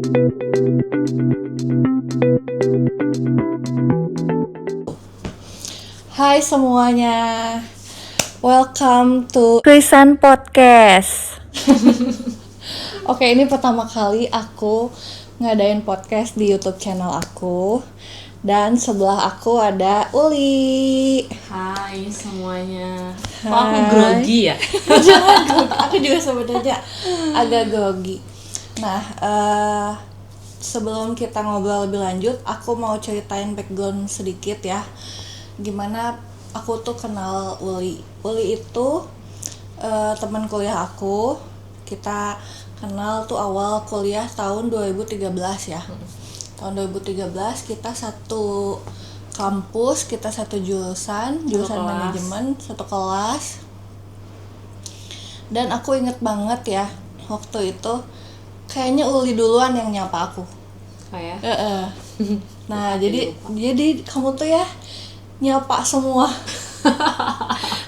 Hai semuanya, welcome to Krisan Podcast. Oke, ini pertama kali aku ngadain podcast di YouTube channel aku. Dan sebelah aku ada Uli. Hai semuanya. Kok Hai. aku grogi ya? Jangan grogi, aku juga sebenarnya agak grogi. Nah, sebelum kita ngobrol lebih lanjut, aku mau ceritain background sedikit ya. Gimana aku tuh kenal Uli. Uli itu teman kuliah aku. Kita kenal tuh awal kuliah tahun 2013 ya. Tahun 2013 kita satu kampus, kita satu jurusan manajemen, satu kelas. Dan aku inget banget ya, waktu itu kayaknya Uli duluan yang nyapa aku. Kayak Nah, jadi kamu tuh ya nyapa semua.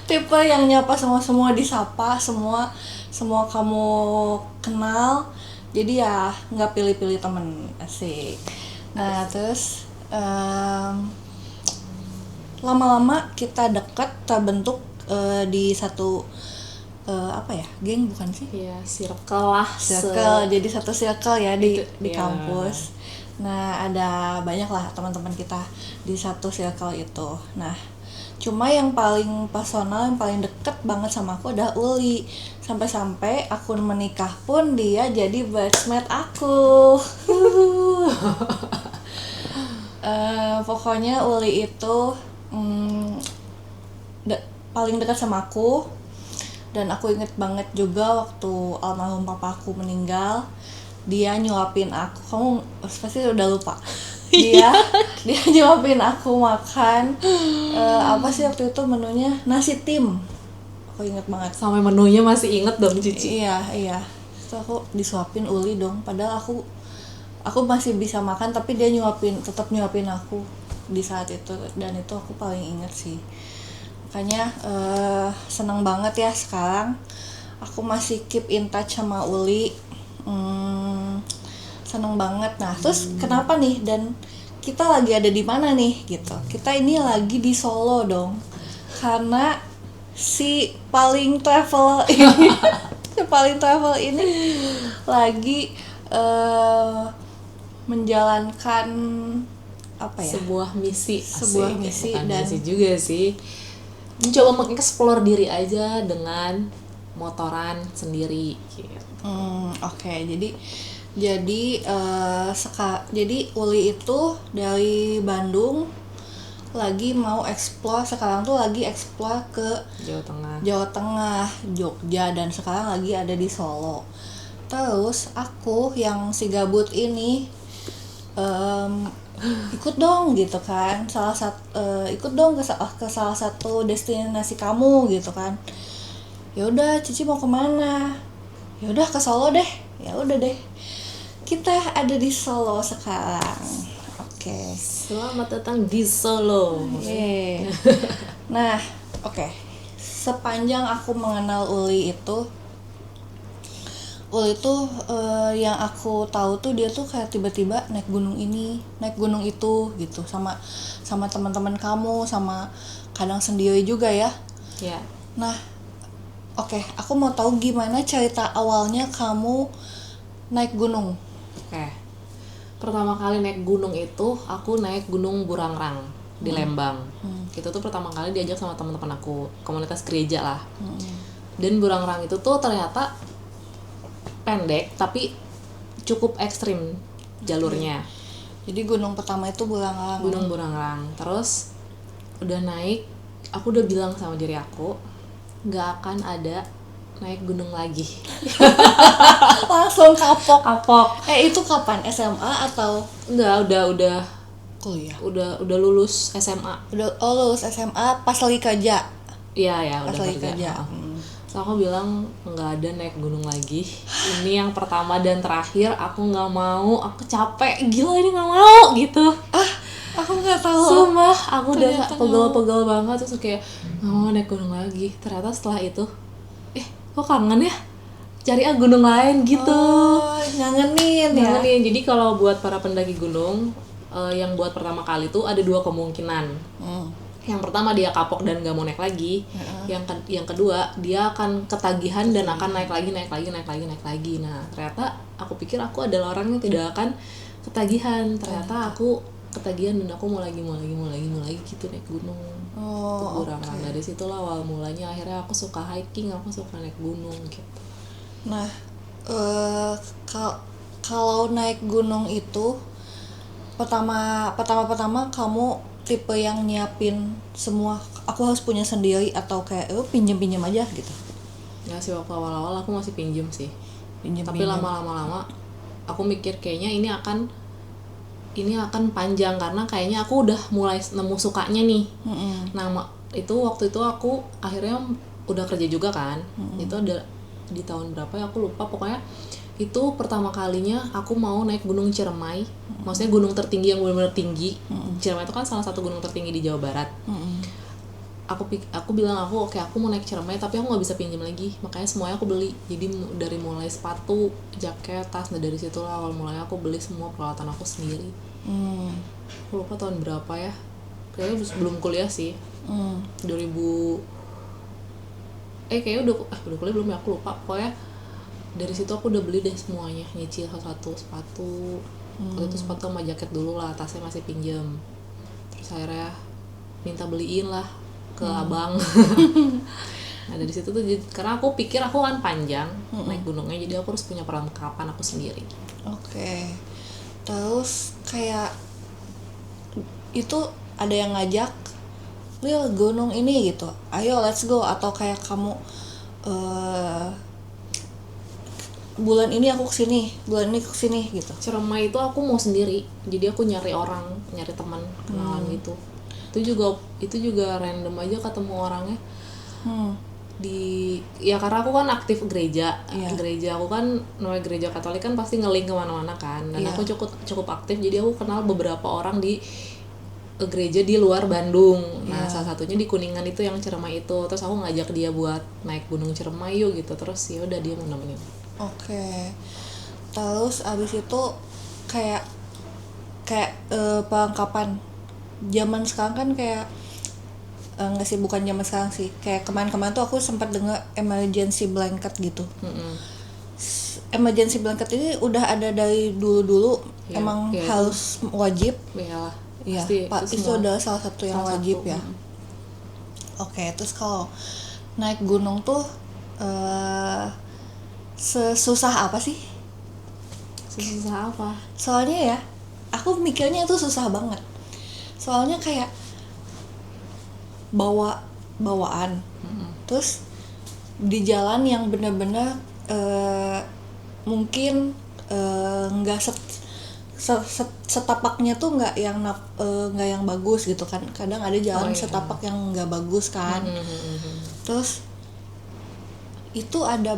Tipe yang nyapa semua disapa, semua kamu kenal. Jadi ya nggak pilih-pilih temen, asik. Nah, terus lama-lama kita deket, terbentuk di satu geng bukan sih? ya circle lah. Circle, jadi satu circle ya di ya. kampus. Nah, ada banyak lah teman-teman kita di satu circle itu. Nah, cuma yang paling personal, yang paling deket banget sama aku adalah Uli. Sampai-sampai aku menikah pun dia jadi batchmate aku. Pokoknya Uli itu paling dekat sama aku. Dan aku inget banget juga waktu almarhum papaku meninggal, dia nyuapin aku. Kamu pasti udah lupa. Dia nyuapin aku makan apa sih waktu itu menunya, nasi tim. Aku inget banget. Sampai menunya masih inget dong Cici. Iya. Terus aku disuapin Uli dong. Padahal aku masih bisa makan, tapi dia tetap nyuapin aku di saat itu. Dan itu aku paling inget sih. Makanya seneng banget ya sekarang aku masih keep in touch sama Uli. Seneng banget. Nah, terus kenapa nih, dan kita lagi ada di mana nih gitu. Kita ini lagi di Solo dong. Karena si paling travel ini lagi menjalankan apa ya? Sebuah misi Dan misi juga sih. Mencoba mengeksplor diri aja dengan motoran sendiri gitu. Oke. Jadi Uli itu dari Bandung lagi mau explore, sekarang tuh lagi explore ke Jawa Tengah, Jogja, dan sekarang lagi ada di Solo. Terus aku yang si gabut ini ikut dong gitu kan, ikut dong ke salah satu destinasi kamu gitu kan. Ya udah, Cici mau kemana? Ya udah ke Solo deh. Ya udah deh, kita ada di Solo sekarang. Oke. Selamat datang di Solo. Nah, oke. Sepanjang aku mengenal Uli itu yang aku tahu tuh dia tuh kayak tiba-tiba naik gunung ini, naik gunung itu gitu, sama teman-teman kamu, sama kadang sendiri juga ya. Ya. Nah, oke, aku mau tahu gimana cerita awalnya kamu naik gunung. Oke. Pertama kali naik gunung itu aku naik Gunung Burangrang di Lembang. Itu tuh pertama kali diajak sama teman-teman aku, komunitas gereja lah. Dan Burangrang itu tuh ternyata pendek tapi cukup ekstrim jalurnya. Jadi gunung pertama itu Gunung Burangrang. Terus udah naik, aku udah bilang sama diri aku nggak akan ada naik gunung lagi. Langsung kapok. Itu kapan? SMA atau enggak, udah kuliah? Udah lulus SMA. Lulus SMA pas lagi kerja. Iya, pas udah lagi kerja. So aku bilang nggak ada naik gunung lagi. Ini yang pertama dan terakhir. Aku nggak mau. Aku capek. Gila, ini nggak mau gitu. Aku nggak tahu. Sumpah, aku udah pegel banget. Terus kayak nggak mau naik gunung lagi. Ternyata setelah itu, kok kangen ya? cari gunung lain gitu. Oh, ngangenin ya. Ngangenin. Jadi kalau buat para pendaki gunung yang buat pertama kali tuh ada 2 kemungkinan. Yang pertama dia kapok dan gak mau naik lagi. Yang kedua dia akan ketagihan dan akan naik lagi. Nah ternyata aku pikir aku adalah orang yang tidak akan ketagihan. Ternyata aku ketagihan dan aku mau lagi gitu naik gunung. Burang-rang. Dari situlah awal mulanya akhirnya aku suka hiking, aku suka naik gunung gitu. Nah, kalau naik gunung itu pertama kamu tipe yang nyiapin semua, aku harus punya sendiri atau kayak pinjem aja gitu? Nggak sih, waktu awal-awal aku masih pinjem sih. Tapi lama-lama aku mikir kayaknya ini akan panjang karena kayaknya aku udah mulai nemu sukanya nih. Nah itu waktu itu aku akhirnya udah kerja juga kan. Itu ada di tahun berapa ya aku lupa, pokoknya itu pertama kalinya aku mau naik Gunung Ciremai. Maksudnya gunung tertinggi yang benar-benar tinggi. Ciremai itu kan salah satu gunung tertinggi di Jawa Barat. Aku bilang aku mau naik Ciremai tapi aku nggak bisa pinjam lagi, makanya semuanya aku beli. Jadi dari mulai sepatu, jaket, tas, nah dari situ awal mulanya aku beli semua peralatan aku sendiri. Aku lupa tahun berapa ya, kayaknya belum kuliah sih. 2000 kayaknya udah kuliah belum ya, aku lupa. Pokoknya dari situ aku udah beli deh semuanya, nyicil satu sepatu. Waktu itu sepatu sama jaket dulu lah, tasnya masih pinjam. Terus akhirnya minta beliin lah ke abang. Nah dari situ tuh karena aku pikir aku kan panjang naik gunungnya, jadi aku harus punya perlengkapan aku sendiri. Oke. Terus kayak itu ada yang ngajak, Lil gunung ini gitu, ayo let's go, atau kayak kamu bulan ini aku kesini gitu? Ciremai itu aku mau sendiri, jadi aku nyari teman kenalan gitu. Itu juga random aja ketemu orangnya. Karena aku kan aktif gereja. Gereja aku kan namanya gereja Katolik kan pasti nge-link kemana-mana kan, dan aku cukup aktif, jadi aku kenal beberapa orang di gereja di luar Bandung. Nah salah satunya di Kuningan itu yang Ciremai itu. Terus aku ngajak dia buat naik Gunung Ciremai yuk gitu. Terus ya udah dia mau nemenin. Oke. Terus abis itu kayak perlengkapan zaman sekarang kan kayak nggak sih, bukan zaman sekarang sih, kayak kemarin tuh aku sempat dengar emergency blanket gitu. Emergency blanket ini udah ada dari dulu emang harus wajib. Iya, itu adalah salah satu yang wajib ya. Oke, terus kalau naik gunung tuh sesusah apa sih? Susah apa? Soalnya ya, aku mikirnya itu susah banget. Soalnya kayak bawaan, terus di jalan yang benar-benar mungkin nggak setapaknya tuh nggak yang bagus gitu kan. Kadang ada jalan setapak yang nggak bagus kan. Terus itu ada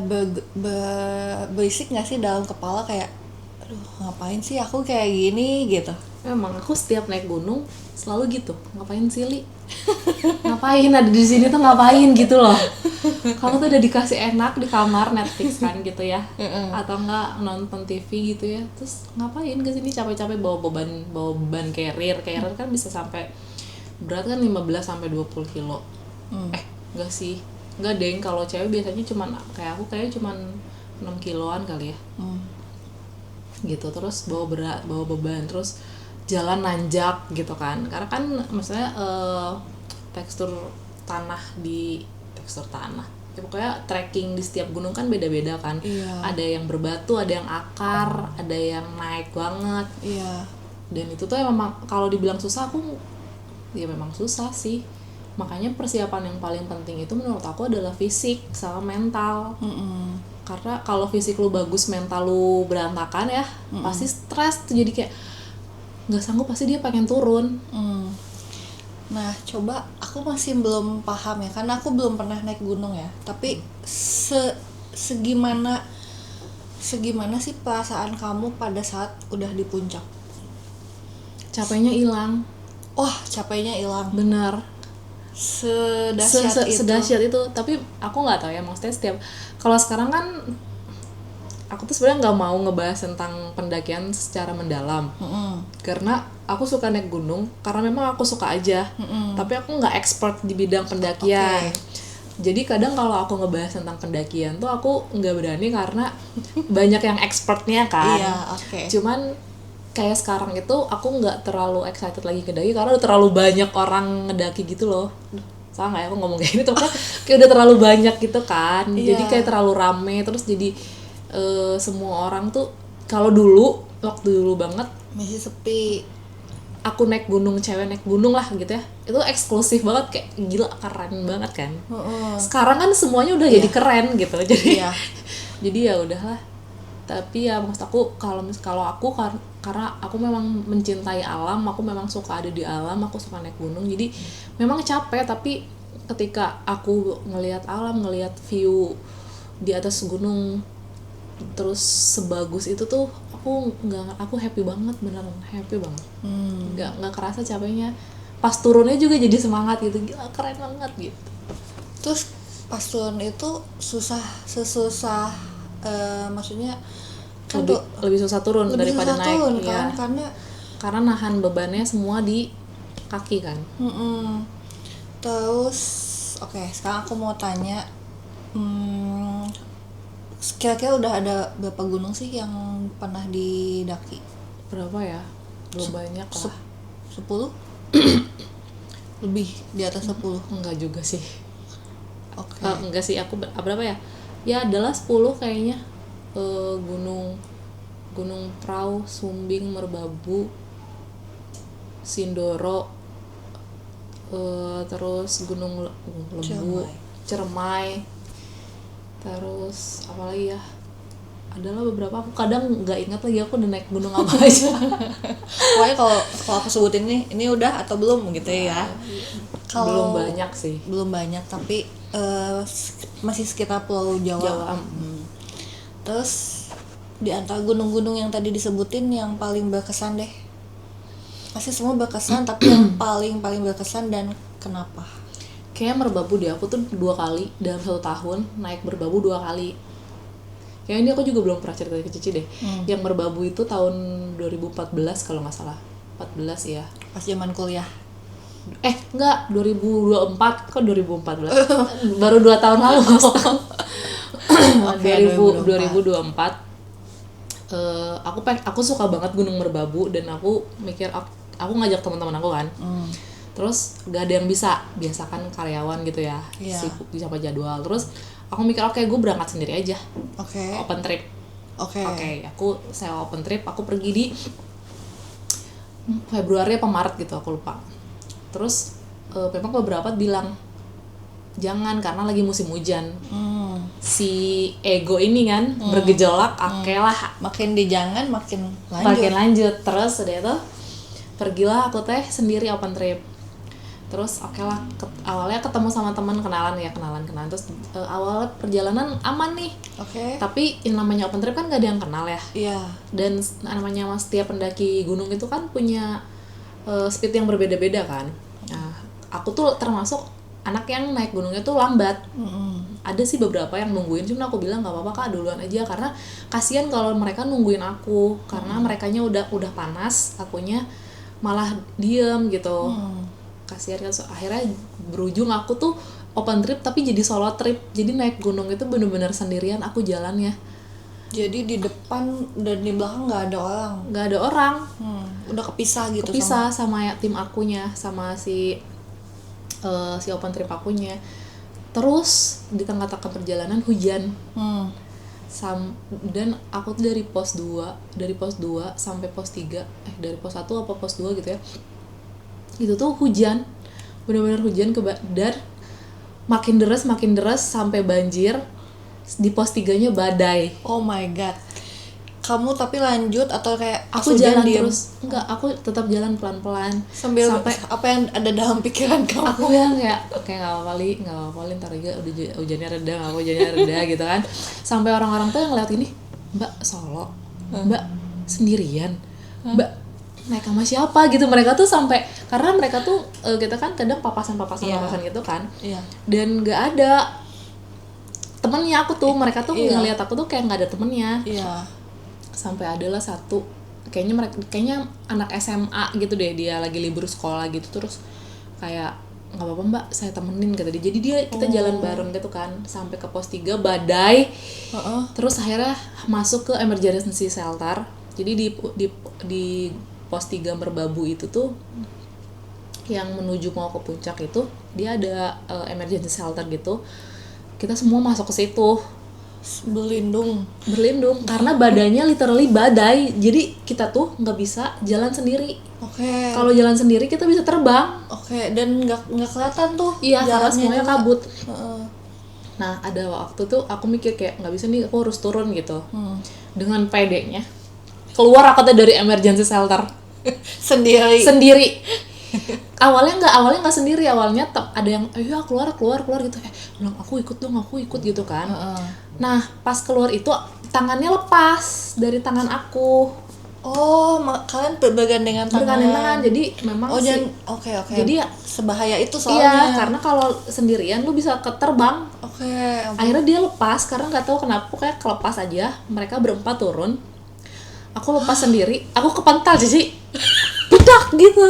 berisik nggak sih dalam kepala, kayak aduh ngapain sih aku kayak gini gitu? Emang aku setiap naik gunung selalu gitu, ngapain sih Li? Ngapain ada di sini tuh ngapain gitu loh. Kamu tuh udah dikasih enak di kamar Netflix kan gitu ya, atau enggak nonton TV gitu ya, terus ngapain kesini capek-capek bawa beban carrier kan bisa sampai berat kan 15-20 kilo. Enggak sih, enggak deng, kalau cewek biasanya cuman kayak aku kayaknya cuman 6 kiloan kali ya. Gitu, terus bawa beban, terus jalan nanjak gitu kan, karena kan maksudnya tekstur tanah ya, pokoknya trekking di setiap gunung kan beda-beda kan. Ada yang berbatu, ada yang akar, ada yang naik banget. Dan itu tuh memang kalau dibilang susah, ya memang susah sih. Makanya persiapan yang paling penting itu menurut aku adalah fisik sama mental. Karena kalau fisik lu bagus, mental lu berantakan ya, pasti stres tuh, jadi kayak nggak sanggup, pasti dia pengen turun. Nah coba, aku masih belum paham ya, karena aku belum pernah naik gunung ya. Tapi segimana sih perasaan kamu pada saat udah di puncak? Capeknya hilang. Wah, capeknya hilang. Benar. Sedahsyat itu. Tapi aku nggak tahu ya, maksudnya kalau sekarang kan aku tuh sebenarnya nggak mau ngebahas tentang pendakian secara mendalam. Karena aku suka naik gunung karena memang aku suka aja. Tapi aku nggak expert di bidang pendakian. Jadi kadang kalau aku ngebahas tentang pendakian tuh aku nggak berani karena banyak yang expertnya kan. Iya, Cuman kayak sekarang itu aku nggak terlalu excited lagi ngedaki karena udah terlalu banyak orang ngedaki gitu loh. Salah nggak ya aku ngomong kayak gini, tapi kayak udah terlalu banyak gitu kan. Jadi kayak terlalu rame, terus jadi semua orang tuh kalau waktu dulu banget masih sepi. Aku naik gunung, cewek naik gunung lah gitu ya, itu eksklusif banget, kayak gila keren banget kan. Sekarang kan semuanya udah jadi keren gitu, jadi jadi ya udahlah. Tapi ya maksud aku kalau aku karena aku memang mencintai alam, aku memang suka ada di alam, aku suka naik gunung, jadi memang capek, tapi ketika aku ngelihat alam, ngelihat view di atas gunung terus sebagus itu tuh aku happy banget, beneran happy banget. nggak kerasa capeknya, pas turunnya juga jadi semangat gitu, gila keren banget gitu. Terus pas turun itu sesusah maksudnya kan lebih susah turun daripada naik turun, ya. Karena nahan bebannya semua di kaki kan. Terus sekarang aku mau tanya, kira-kira udah ada berapa gunung sih yang pernah didaki? Berapa ya? Belum banyak lah. 10? Lebih di atas 10? Enggak juga sih. Enggak sih, aku berapa ya? Ya adalah 10 kayaknya. Gunung Prau, Sumbing, Merbabu, Sindoro, terus Gunung Lembu, Ciremai, terus apa lagi ya, adalah beberapa, aku kadang nggak ingat lagi aku udah naik gunung apa aja. Pokoknya kalau aku sebutin ini udah atau belum gitu ya. Belum banyak sih, belum banyak, tapi masih sekitar Pulau Jawa. Terus di antara gunung-gunung yang tadi disebutin yang paling berkesan deh, pasti semua berkesan, tapi yang paling berkesan dan kenapa? Kayaknya Merbabu deh, aku tuh 2 kali dalam 1 tahun naik Merbabu 2 kali. Kayak ini aku juga belum pernah cerita ke Cici deh. Yang Merbabu itu tahun 2014 kalau nggak salah, 14 ya. Pas zaman kuliah. Enggak, 2024, kok 2014? Baru 2 tahun lalu. 2024. Aku suka banget Gunung Merbabu dan aku mikir aku ngajak teman-teman aku kan. Terus gak ada yang bisa, biasa kan karyawan gitu ya, sibuk sama jadwal. Terus aku mikir gue berangkat sendiri aja. Open trip. Aku sewa open trip, aku pergi di Februari apa Maret gitu, aku lupa. Terus memang beberapa bilang jangan karena lagi musim hujan. Si ego ini kan bergejolak, lah. Makin dijangan makin lanjut. Terus udah itu pergilah aku sendiri open trip. Terus lah, awalnya ketemu sama teman, kenalan. Terus awalnya perjalanan aman nih. Tapi yang namanya open trip kan gak ada yang kenal ya. Dan namanya setiap pendaki gunung itu kan punya speed yang berbeda-beda kan. Nah, aku tuh termasuk anak yang naik gunungnya tuh lambat. Ada sih beberapa yang nungguin, cuma aku bilang nggak apa-apa Kak, duluan aja, karena kasihan kalau mereka nungguin aku, karena merekanya udah panas, akunya malah diem gitu. Kasihan kan. Akhirnya berujung aku tuh open trip tapi jadi solo trip. Jadi naik gunung itu bener-bener sendirian aku jalannya. Jadi di depan dan di belakang nggak ada orang. Udah kepisah gitu. Sama tim akunya, sama si open trip akunya. Terus di tengah-tengah perjalanan hujan. Dan aku tuh dari pos 2 sampai pos 3, dari pos 1 apa pos 2 gitu ya. Itu tuh hujan, benar-benar hujan dan makin deras sampai banjir. Di pos 3-nya badai. Oh my god. Kamu tapi lanjut atau kayak aku jalan terus? Enggak, aku tetap jalan pelan-pelan sampai apa yang ada dalam pikiran kamu? Aku bilang kayak nggak apa-apa, ntar juga udah hujannya reda gitu kan. Sampai orang-orang tuh yang ngeliat ini, Mbak solo, Mbak sendirian, Mbak naik sama siapa gitu. Mereka tuh sampai, karena mereka tuh kita kan kadang papasan gitu kan. Dan nggak ada temennya aku tuh, mereka tuh Iya. ngeliat aku tuh kayak nggak ada temennya. Iya. Sampai adalah satu, kayaknya anak SMA gitu deh, dia lagi libur sekolah gitu, terus kayak nggak apa-apa mbak, saya temenin kata dia. Jadi kita jalan bareng gitu kan sampai ke pos 3 badai. Terus akhirnya masuk ke emergency shelter. Jadi di pos 3 Merbabu itu tuh yang menuju mau ke puncak itu dia ada emergency shelter gitu. Kita semua masuk ke situ berlindung karena badannya literally badai, jadi kita tuh nggak bisa jalan sendiri. Oke. Kalau jalan sendiri kita bisa terbang. Oke, dan nggak kelihatan tuh. Iya, karena jalannya semuanya juga. kabut. Nah, ada waktu tuh aku mikir kayak nggak bisa nih, aku harus turun gitu. Dengan pedenya keluar aku tuh dari emergency shelter sendiri. awalnya nggak sendiri, awalnya ada yang ayo keluar gitu, bilang aku ikut gitu kan. Nah pas keluar itu tangannya lepas dari tangan aku. Oh, kalian bergandengan tangan. Jadi memang oke. Jadi sebahaya itu soalnya. iya, karena kalau sendirian lu bisa keterbang. Oke. Akhirnya dia lepas karena nggak tahu kenapa, kayak kelepas aja. Mereka berempat turun, aku lepas sendiri, aku kepental Cici, budak gitu.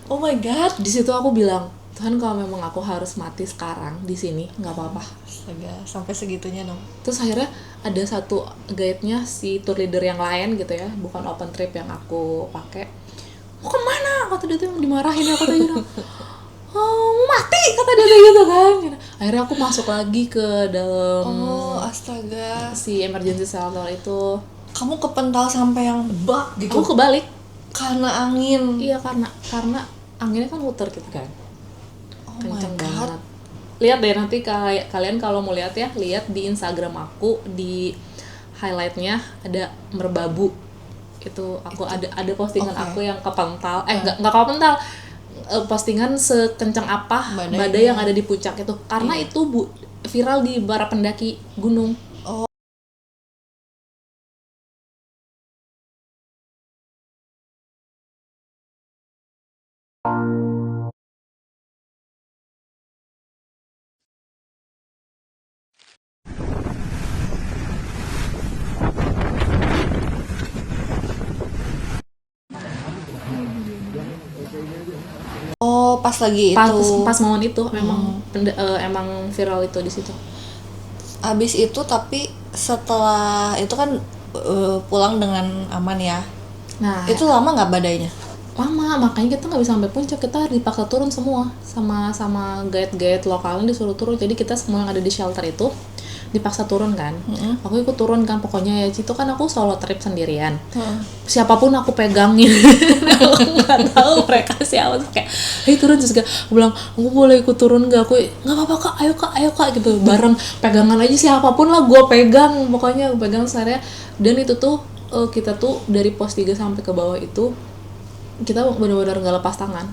Oh my god. Di situ aku bilang, Tuhan kalau memang aku harus mati sekarang di sini nggak apa-apa. Astaga, sampai segitunya dong. Terus akhirnya ada satu guide-nya, si tour leader yang lain gitu ya, bukan open trip yang aku pakai. Mau kemana? Kata dia tuh dimarahin ya, kata dia. Oh, mati kata dia gitu kan. Akhirnya aku masuk lagi ke dalam astaga. si emergency shelter itu. Kamu kepental sampai yang bak gitu. Aku kebalik Karena angin. Iya, karena anginnya kan muter gitu kan. Oh Kenceng my god. banget. Lihat deh nanti kalian kalau mau lihat ya, lihat di Instagram aku, di highlightnya ada Merbabu. Itu aku ada postingan aku yang kepental, nggak kepental, postingan sekencang apa badai yang ada di puncak itu, karena itu viral di para pendaki gunung. Oh, pas lagi itu. Pas momen itu emang viral itu di situ. Abis itu tapi setelah itu kan pulang dengan aman ya. Nah, Itu lama nggak badainya? lama, makanya kita nggak bisa sampai puncak, kita dipaksa turun semua sama guide lokalnya, disuruh turun. Jadi kita semua yang ada di shelter itu dipaksa turun kan. Aku ikut turun kan, pokoknya ya itu kan aku solo trip sendirian. Siapapun aku pegangin. Aku nggak tahu mereka siapa, kayak turun, terus aku bilang aku boleh ikut turun nggak? Aku nggak apa-apa kak, ayo kak gitu, bareng pegangan aja, siapapun lah gue pegang, pokoknya aku pegang saya. Dan itu tuh kita tuh dari pos 3 sampai ke bawah itu kita benar-benar nggak lepas tangan.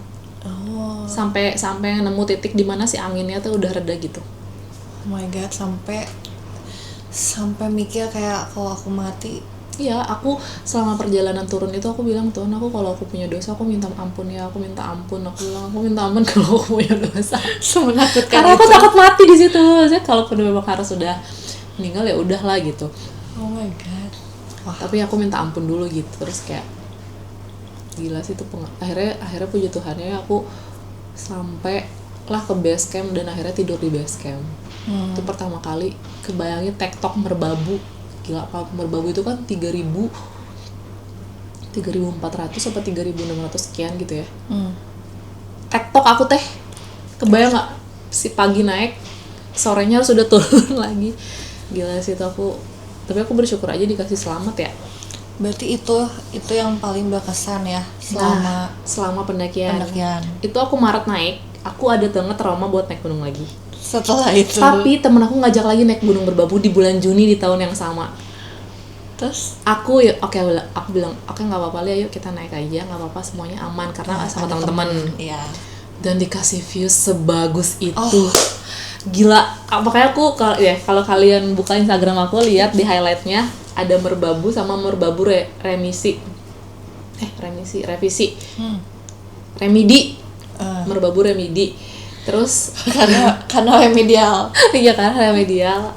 Sampai nemu titik di mana si anginnya tuh udah reda gitu. Oh my god, sampai mikir kayak kalau aku mati. Iya, aku selama perjalanan turun itu aku bilang, Tuhan, aku kalau aku punya dosa aku minta ampun ya, aku minta ampun. Aku bilang aku minta ampun kalau aku punya dosa. Semenakutkan Karena aku takut mati di situ. Saya kalau memang harus sudah meninggal ya udahlah gitu. Oh my god. Wah. Tapi aku minta ampun dulu gitu. Terus kayak gila sih itu, akhirnya puji Tuhannya aku sampai lah ke base camp dan akhirnya tidur di base camp. Itu pertama kali kebayangin TikTok Merbabu. Gila, Merbabu itu kan 3.400 apa 3.600 sekian gitu ya. TikTok aku teh kebayang nggak, si pagi naik sorenya harus udah turun lagi. Gila sih itu aku, tapi aku bersyukur aja dikasih selamat ya. Berarti itu yang paling berkesan ya selama pendakian. Itu aku Maret naik, aku ada banget trauma buat naik gunung lagi. Setelah itu. Tapi temen aku ngajak lagi naik gunung Merbabu di bulan Juni di tahun yang sama. Terus aku bilang oke nggak apa-apa, ayo kita naik aja, nggak apa-apa, semuanya aman karena sama teman-teman. Iya. Dan dikasih view sebagus itu. Gila, makanya aku kalau kalian buka Instagram aku, lihat di highlightnya ada Merbabu sama Merbabu revisi. Merbabu Remedi. Terus karena remedial. iya kan remedial.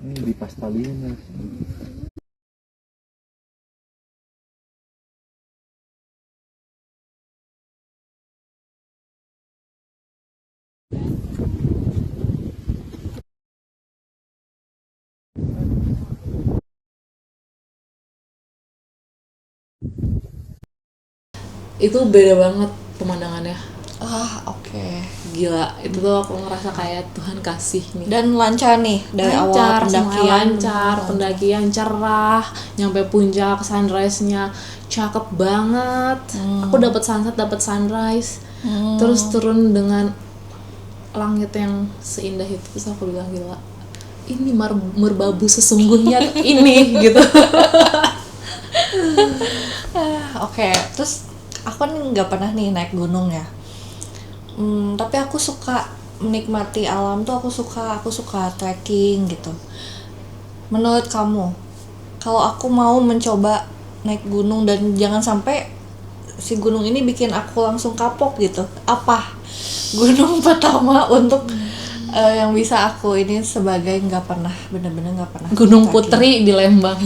Ini di pastalin ya. Itu beda banget pemandangannya. Oke. Gila, itu tuh aku ngerasa kayak Tuhan kasih nih. Dan lancar nih dari awal Lancar, pendakian. semuanya lancar, pendakian cerah, nyampe puncak, sunrise-nya cakep banget. Aku dapat sunset, dapat sunrise. Terus turun dengan langit yang seindah itu, terus aku bilang gila. Ini merbabu sesungguhnya ini gitu. Oke, terus aku kan nggak pernah nih naik gunung ya. Tapi aku suka menikmati alam tuh, aku suka trekking gitu. Menurut kamu, kalau aku mau mencoba naik gunung dan jangan sampai si gunung ini bikin aku langsung kapok gitu, apa gunung pertama untuk yang bisa aku ini sebagai bener-bener nggak pernah Gunung trekking? Putri di Lembang.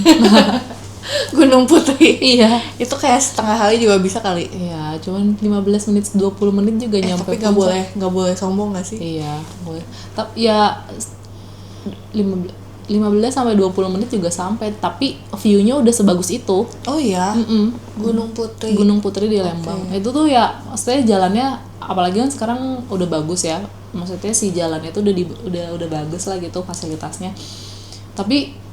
Gunung Putri. Iya. Itu kayak setengah hari juga bisa kali. Iya, cuman 15 menit 20 menit juga nyampe Tapi puncak. nggak boleh sombong nggak sih? Iya, boleh. Tapi ya 15 sampai 20 menit juga sampai, tapi view-nya udah sebagus itu. Oh iya. Mm-mm. Gunung Putri. Gunung Putri di Lembang. Itu tuh ya, maksudnya jalannya apalagi kan sekarang udah bagus ya. Maksudnya si jalannya tuh udah bagus lah gitu fasilitasnya. Tapi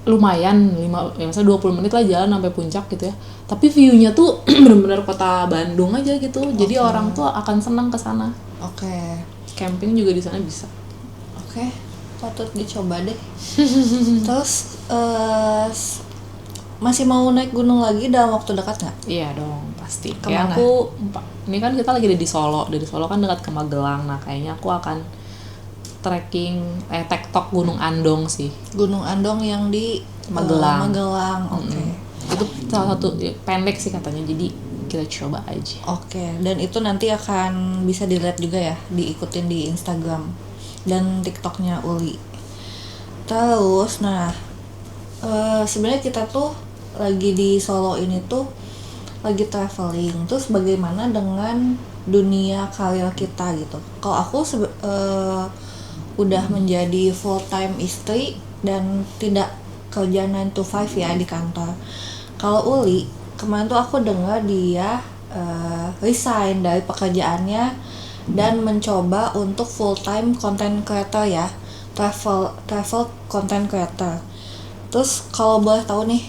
lumayan misalnya 20 menit lah jalan sampai puncak gitu ya. Tapi view-nya tuh bener-bener kota Bandung aja gitu. Jadi orang tuh akan senang ke sana. Oke. Camping juga di sana bisa. Oke. Patut dicoba deh. Terus masih mau naik gunung lagi dalam waktu dekat nggak? Iya dong, pasti. Kemana? Kayak ini kan kita lagi ada di Solo. Dari Solo kan dekat ke Magelang. Nah, kayaknya aku akan trekking tektok Gunung Andong sih. Gunung Andong yang di Magelang. Magelang. Oke. Itu salah satu pendek sih katanya. Jadi kita coba aja. Oke. Dan itu nanti akan bisa dilihat juga ya, diikutin di Instagram dan TikToknya Uli. Terus, nah sebenarnya kita tuh lagi di Solo ini tuh lagi traveling. Terus bagaimana dengan dunia karir kita gitu? Kalau aku udah menjadi full time istri dan tidak kerja 9 to 5 ya di kantor. Kalau Uli, kemarin tuh aku dengar dia resign dari pekerjaannya dan mencoba untuk full time content creator ya, travel content creator. Terus kalau boleh tahu nih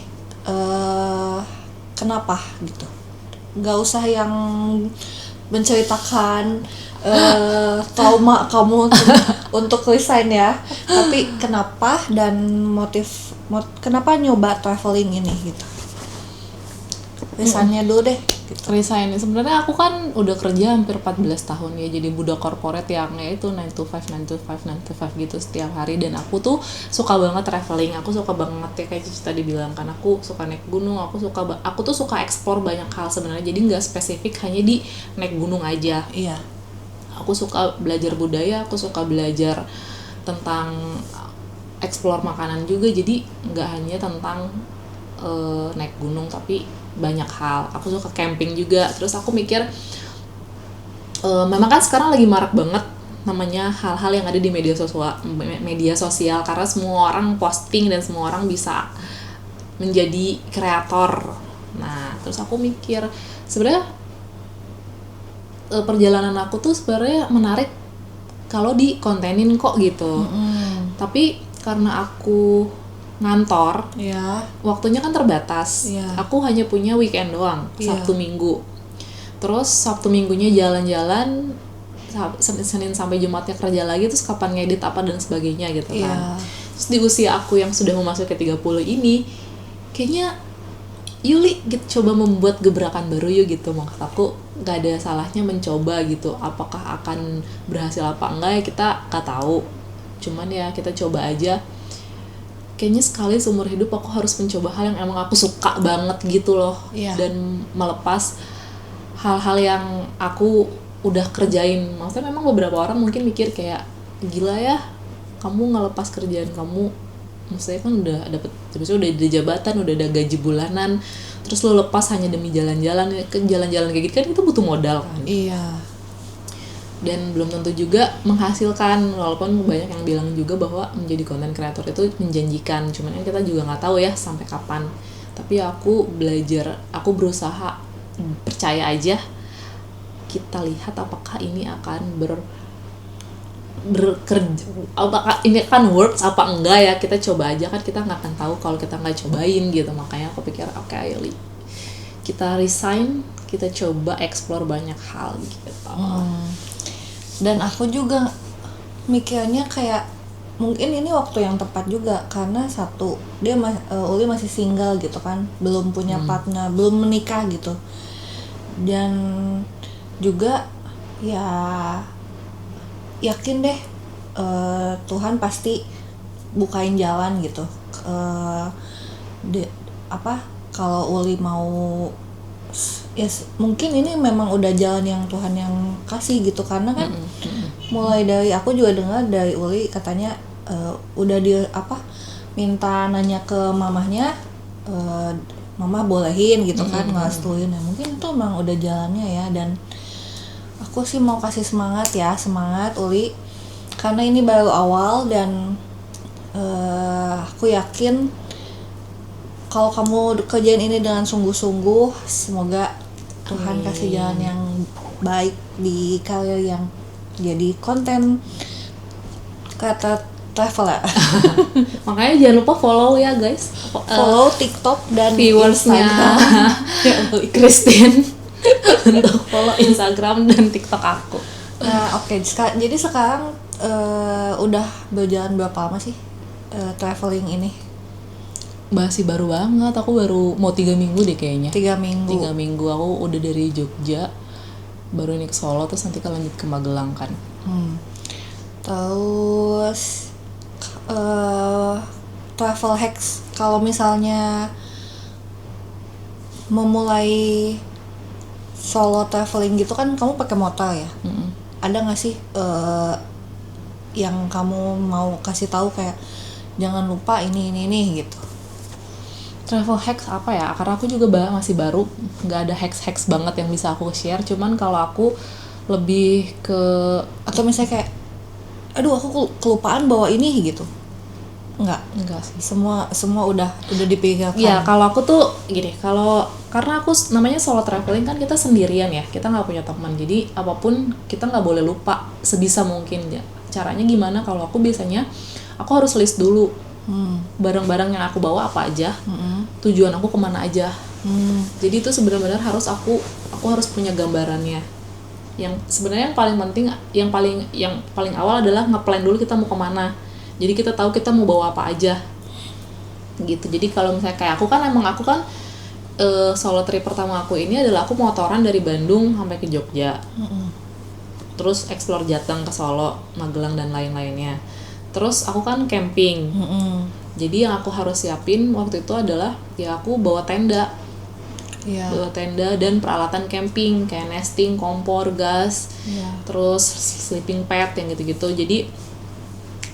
kenapa gitu? Gak usah yang menceritakan trauma kamu untuk resign ya, tapi kenapa dan kenapa nyoba traveling ini gitu? Resignnya dulu deh gitu. Resign sebenarnya aku kan udah kerja hampir 14 tahun ya, jadi budak korporat yang ya itu 9 to 5 gitu setiap hari. Dan aku tuh suka banget traveling, aku suka banget ya kayak Cici tadi bilang kan, aku suka naik gunung, aku tuh suka explore banyak hal sebenarnya, jadi nggak spesifik hanya di naik gunung aja. Iya. Aku suka belajar budaya, aku suka belajar tentang explore makanan juga, jadi nggak hanya tentang naik gunung tapi banyak hal. Aku suka camping juga. Terus aku mikir memang kan sekarang lagi marak banget namanya hal-hal yang ada di media sosial karena semua orang posting dan semua orang bisa menjadi kreator. Nah, terus aku mikir sebenarnya perjalanan aku tuh sebenarnya menarik kalau dikontenin kok gitu. Tapi karena aku ngantor, ya, waktunya kan terbatas. Ya. Aku hanya punya weekend doang, Sabtu Minggu. Terus Sabtu Minggunya jalan-jalan, Senin sampai Jumatnya kerja lagi, terus kapan ngedit apa dan sebagainya gitu kan. Terus di usia aku yang sudah memasuki 30 ini, kayaknya Yuli gitu, coba membuat gebrakan baru yuk gitu. Maksud aku nggak ada salahnya mencoba gitu. Apakah akan berhasil apa enggak ya kita nggak tahu, cuman ya kita coba aja. Kayaknya sekali seumur hidup aku harus mencoba hal yang emang aku suka banget gitu loh. Iya. Dan melepas hal-hal yang aku udah kerjain. Maksudnya memang beberapa orang mungkin mikir kayak gila ya kamu ngelepas kerjaan kamu, maksudnya kan udah dapet, maksudnya udah ada jabatan, udah ada gaji bulanan, terus lo lepas hanya demi jalan-jalan. Ke jalan-jalan kayak gitu kan itu butuh modal kan. Iya. Dan belum tentu juga menghasilkan, walaupun banyak yang bilang juga bahwa menjadi content creator itu menjanjikan, cuman kan kita juga nggak tahu ya sampai kapan. Tapi aku belajar, aku berusaha percaya aja, kita lihat apakah ini akan bekerja, apakah ini kan works apa enggak ya, kita coba aja kan, kita nggak akan tahu kalau kita nggak cobain gitu. Makanya aku pikir oke, ayo Li, kita resign, kita coba explore banyak hal gitu. Dan aku juga mikirnya kayak mungkin ini waktu yang tepat juga, karena satu dia Uli masih single gitu kan, belum punya partner, belum menikah gitu. Dan juga ya yakin deh Tuhan pasti bukain jalan gitu. Kalau Uli mau mungkin ini memang udah jalan yang Tuhan yang kasih gitu, karena kan mulai dari aku juga dengar dari Uli katanya udah minta nanya ke mamahnya, mama bolehin gitu kan, ngerestuin ya, mungkin itu emang udah jalannya ya. Dan aku sih mau kasih semangat Uli, karena ini baru awal. Dan aku yakin kalau kamu kerjain ini dengan sungguh-sungguh, semoga Tuhan kasih jalan yang baik di karir yang jadi konten kata travel ya. Makanya jangan lupa follow ya guys, Follow TikTok dan viewersnya Christine untuk follow Instagram dan TikTok aku. Nah, oke. Jadi sekarang udah berjalan berapa lama sih traveling ini? Masih baru banget, aku baru mau 3 minggu deh kayaknya. 3 minggu. 3 minggu aku udah dari Jogja, baru ini ke Solo, terus nanti kan lanjut ke Magelang kan. Terus travel hacks, kalau misalnya memulai solo traveling gitu kan, kamu pakai motor ya. Ada nggak sih yang kamu mau kasih tahu kayak jangan lupa ini gitu? Travel hacks apa ya? Karena aku juga masih baru, nggak ada hacks banget yang bisa aku share. Cuman kalau aku lebih ke, atau misalnya kayak, aduh aku kelupaan bawa ini gitu. Enggak sih. Semua udah dipikirkan. Ya kalau aku tuh gini, karena aku namanya solo traveling kan, kita sendirian ya, kita nggak punya teman. Jadi apapun kita nggak boleh lupa sebisa mungkin ya. Caranya gimana? Kalau aku biasanya aku harus list dulu barang-barang yang aku bawa apa aja, tujuan aku kemana aja. Jadi itu sebenarnya harus aku harus punya gambarannya. Yang sebenarnya yang paling penting, yang paling awal adalah ngeplan dulu kita mau kemana. Jadi kita tahu kita mau bawa apa aja gitu. Jadi kalau misalnya kayak aku kan solo trip pertama aku ini adalah aku motoran dari Bandung sampai ke Jogja, terus explore Jateng ke Solo, Magelang dan lain-lainnya. Terus aku kan camping. Jadi yang aku harus siapin waktu itu adalah ya aku bawa tenda. Bawa tenda dan peralatan camping kayak nesting, kompor, gas, terus sleeping pad yang gitu-gitu. Jadi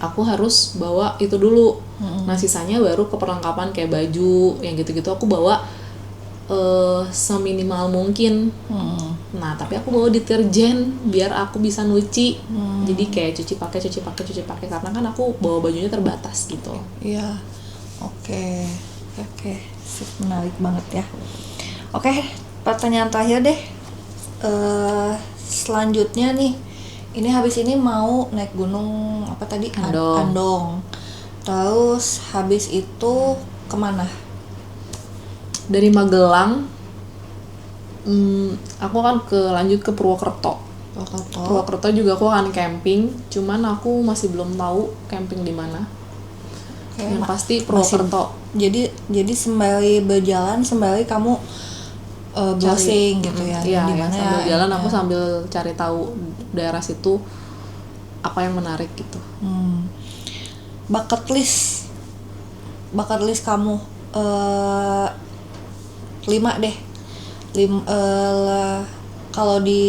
aku harus bawa itu dulu. Nah sisanya baru ke perlengkapan kayak baju yang gitu-gitu aku bawa seminimal mungkin. Nah tapi aku bawa deterjen biar aku bisa nyuci. Jadi kayak cuci pakai karena kan aku bawa bajunya terbatas gitu. Iya. Oke. Menarik banget ya. Oke, pertanyaan terakhir deh. Selanjutnya nih, ini habis ini mau naik gunung apa tadi? Andong. Terus habis itu kemana? Dari Magelang, aku akan lanjut ke Purwokerto. Purwokerto juga aku akan camping, cuman aku masih belum tahu camping di mana. Oke, yang pasti Purwokerto. jadi sembari berjalan sembari kamu browsing gitu ya. Iya, Di ya, mana sambil jalan aku ya. sambil cari tahu daerah situ apa yang menarik gitu. Bucket list kamu 5 deh. Kalau di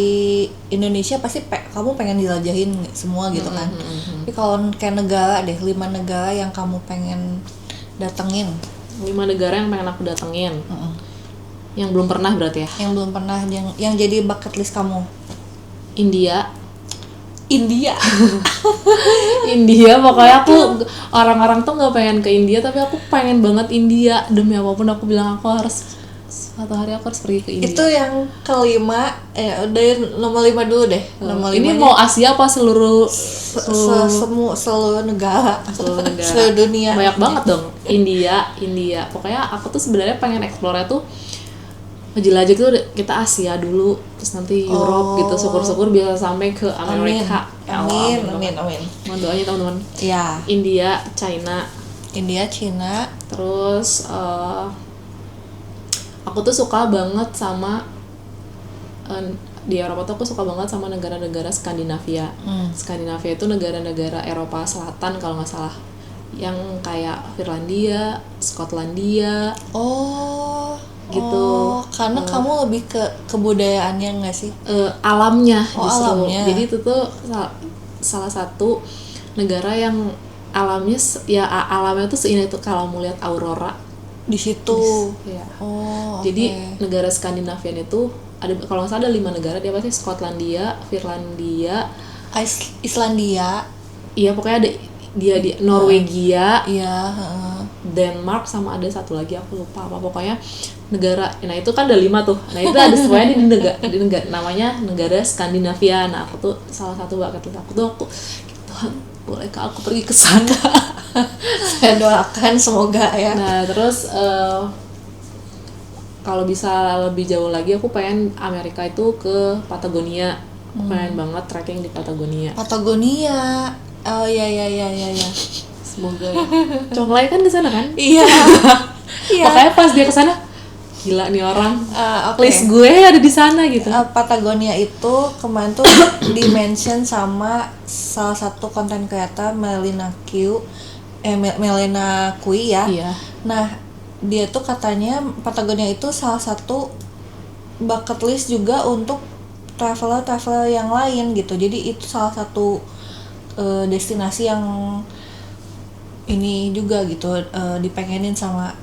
Indonesia pasti kamu pengen jelajahin semua gitu kan. Tapi kalau kayak negara deh, 5 negara yang kamu pengen datengin. 5 negara yang pengen aku datengin. Yang belum pernah berarti ya? Yang belum pernah, yang jadi bucket list kamu. India. India Pokoknya aku, orang-orang tuh nggak pengen ke India tapi aku pengen banget India. Demi apapun aku bilang aku harus suatu hari aku harus pergi ke India. Itu yang kelima, udah nomor 5 dulu deh. Nomor ini mau Asia apa seluruh negara. Seluruh dunia. Banyak banget dong. India. Pokoknya aku tuh sebenarnya pengen explore tuh jelajah tuh kita Asia dulu, terus nanti Europe gitu. Syukur-syukur bisa sampai ke Amerika. Amin. Mohon doanya teman-teman. Ya. India, China. Terus aku tuh suka banget sama di Eropa tuh aku suka banget sama negara-negara Skandinavia. Skandinavia itu negara-negara Eropa Selatan kalau nggak salah, yang kayak Finlandia, Skotlandia. Gitu. Karena kamu lebih ke kebudayaannya nggak sih? Alamnya justru. Alamnya. Jadi itu tuh salah satu negara yang alamnya tuh seindah itu kalau mau lihat aurora di situ. Ya. Okay. Jadi negara Skandinavian itu ada, kalau nggak salah ada 5 negara, dia pasti Skotlandia, Finlandia, Islandia. Iya pokoknya ada dia di Norwegia, Iya. Denmark, sama ada satu lagi aku lupa apa, pokoknya negara. Nah itu kan ada 5 tuh. Nah itu ada semuanya di negara namanya negara Skandinavia. Nah aku tuh salah satu bucket list aku tuh Tuhan bolehkah aku pergi ke sana? Saya doakan semoga ya. Nah terus kalau bisa lebih jauh lagi aku pengen Amerika itu ke Patagonia. Aku pengen banget trekking di Patagonia. Oh iya. Semoga ya. Conglai kan di sana kan? Iya. Makanya pas dia ke sana, gila nih orang. Okay. List gue ada di sana gitu. Patagonia itu kemarin tuh di-mention sama salah satu content creator Melina Kui ya. Iya. Nah, dia tuh katanya Patagonia itu salah satu bucket list juga untuk traveler yang lain gitu. Jadi itu salah satu destinasi yang ini juga gitu dipengenin sama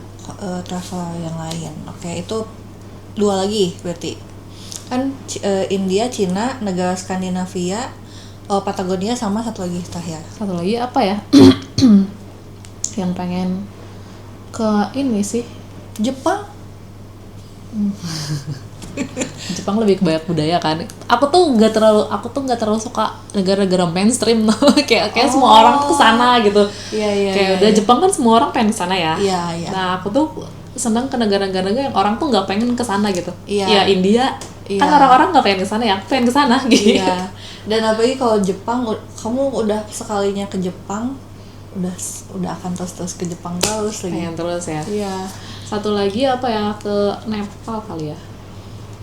traveler yang lain. Oke, itu 2 lagi berarti kan India, Cina, negara Skandinavia, Patagonia, sama satu lagi terakhir. Satu lagi apa ya? Yang pengen ke ini sih, Jepang. Jepang lebih banyak budaya kan. Aku tuh nggak terlalu suka negara-negara mainstream tuh. kayak semua orang tuh kesana gitu. Iya. Kayak udah Jepang kan semua orang pengen kesana ya. Iya. Nah aku tuh senang ke negara-negara yang orang tuh nggak pengen kesana gitu. Iya. Ya India. Iya. Kan orang-orang nggak pengen kesana ya. Aku pengen kesana gitu. Iya. Dan apalagi kalau Jepang, kamu udah sekalinya ke Jepang, udah akan terus ke Jepang terus lagi. Pengen terus ya. Iya. Satu lagi apa ya, ke Nepal kali ya.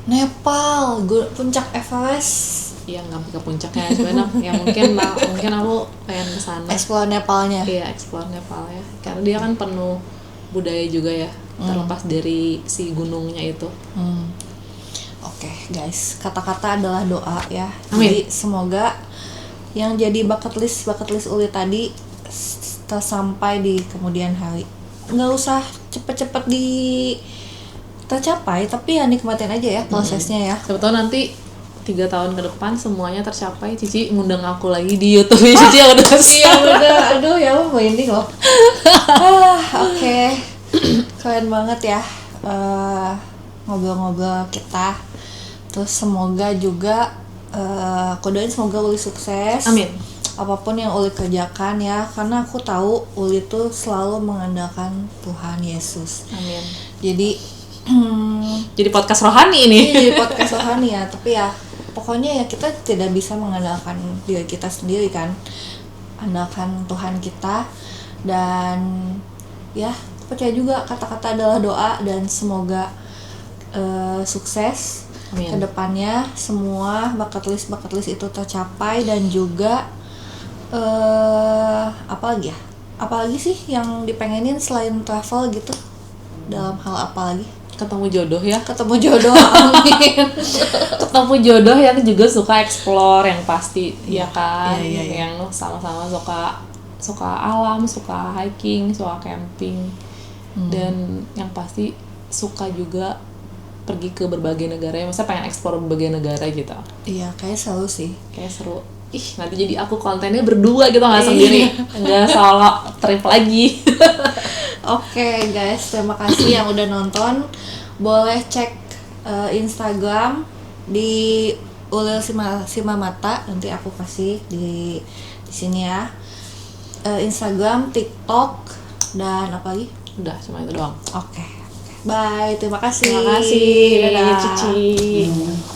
Nepal, puncak Everest. Iya nggak ke puncaknya sebenarnya. Ya mungkin aku pengen kesana. Explore Nepalnya. Iya, explore Nepal ya. Karena dia kan penuh budaya juga ya. Terlepas dari si gunungnya itu. Oke, guys, kata-kata adalah doa ya. Amin. Jadi semoga yang jadi bucket list Uli tadi tersampai di kemudian hari. Nggak usah cepet-cepet tercapai, tapi ya nikmatin aja ya prosesnya ya. Siapa tahu nanti 3 tahun ke depan semuanya tercapai. Cici ngundang aku lagi di YouTube. Cici yang udah Iya udah, aduh ya mau ini loh. Oke. Keren banget ya ngobrol-ngobrol kita. Terus semoga juga aku doain semoga Uli sukses. Amin. Apapun yang Uli kerjakan ya, karena aku tahu Uli tuh selalu mengandalkan Tuhan Yesus. Amin. Jadi podcast rohani ini. Jadi podcast rohani ya, tapi ya pokoknya ya kita tidak bisa mengandalkan diri kita sendiri kan. Andalkan Tuhan kita Dan ya percaya juga kata-kata adalah doa, dan semoga sukses Amin. kedepannya, semua bucket list itu tercapai. Dan juga apalagi sih yang dipengenin selain travel gitu, dalam hal apa lagi? Ketemu jodoh ya. Ketemu jodoh. Amin. Ketemu jodoh yang juga suka explore, yang pasti ya kan. Iya. Yang sama-sama suka alam, suka hiking, suka camping. Dan yang pasti suka juga pergi ke berbagai negara ya. Maksudnya pengen explore berbagai negara gitu. Iya, kayak seru sih. Kayak seru. Ih, nanti jadi aku kontennya berdua gitu, nggak sendiri. Nggak solo trip lagi. Oke guys, terima kasih yang udah nonton. Boleh cek Instagram di Ulil Simamata, nanti aku kasih di sini ya. Instagram, TikTok, dan apa lagi? Udah, cuma itu doang. Oke. Bye, terima kasih. Terima kasih. Dadah. Cici.